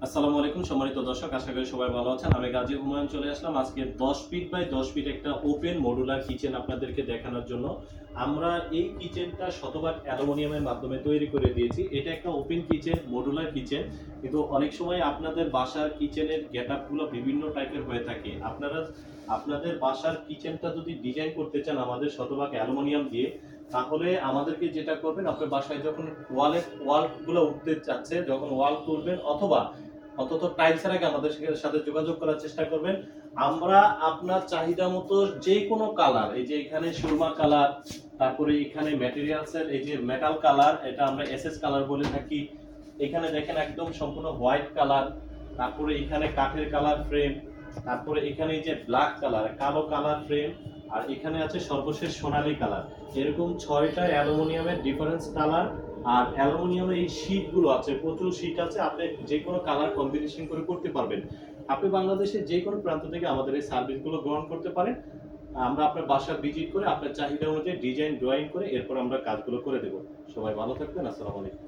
আসসালামু আলাইকুম সম্মানিত দর্শক, আশা করি সবাই ভালো আছেন। আমি গাজী হুমায়ুন চলে আসলাম আজকে 10 ফিট বাই 10 ফিট একটা ওপেন মডুলার কিচেন আপনাদেরকে দেখানোর জন্য। আমরা এই কিচেনটা শতভাগ অ্যালুমিনিয়ামের মাধ্যমে তৈরি করে দিয়েছি। এটা একটা ওপেন কিচেন, মডুলার কিচেন। কিন্তু অনেক সময় আপনাদের বাসার কিচেনের গেটআপগুলো বিভিন্ন টাইপের হয়ে থাকে। আপনারা আপনাদের বাসার কিচেনটা যদি ডিজাইন করতে চান আমাদের শতভাগ অ্যালুমিনিয়াম দিয়ে, তাহলে আমাদেরকে যেটা করবেন, আপনার বাসায় যখন ওয়ালগুলো উঠতে চাচ্ছে, যখন ওয়াল তুলবেন অথবা অন্তত টাইলসের আগে আমাদের সাথে যোগাযোগ করার চেষ্টা করবেন। আমরা আপনার চাহিদা মতো যে কোনো কালার, এই যে এখানে সুরমা কালার, তারপরে এখানে ম্যাটেরিয়ালসের এই যে মেটাল কালার, এটা আমরা এসএস কালার বলে থাকি। এখানে দেখেন একদম সম্পূর্ণ হোয়াইট কালার, তারপরে এখানে কাঠের কালার ফ্রেম, তারপরে এখানে এই যে ব্ল্যাক কালার, কালো কালার ফ্রেম, আর এখানে আছে সর্বশেষ সোনালী কালার। এরকম 6টা অ্যালুমিনিয়ামের ডিফারেন্স কালার। আর অ্যালুমিনিয়ামের এই শীটগুলো আছে, প্রচুর শীট আছে, আপনি যে কোনো কালার কম্বিনেশন করে করতে পারবেন। আপনি বাংলাদেশের যে কোনো প্রান্ত থেকে আমাদের এই সার্ভিসগুলো গ্রহণ করতে পারেন। আমরা আপনার বাসা ভিজিট করে আপনার চাহিদা অনুযায়ী ডিজাইন ড্রয়িং করে এরপর আমরা কাজগুলো করে দেব। সবাই ভালো থাকবেন। আসসালামু আলাইকুম।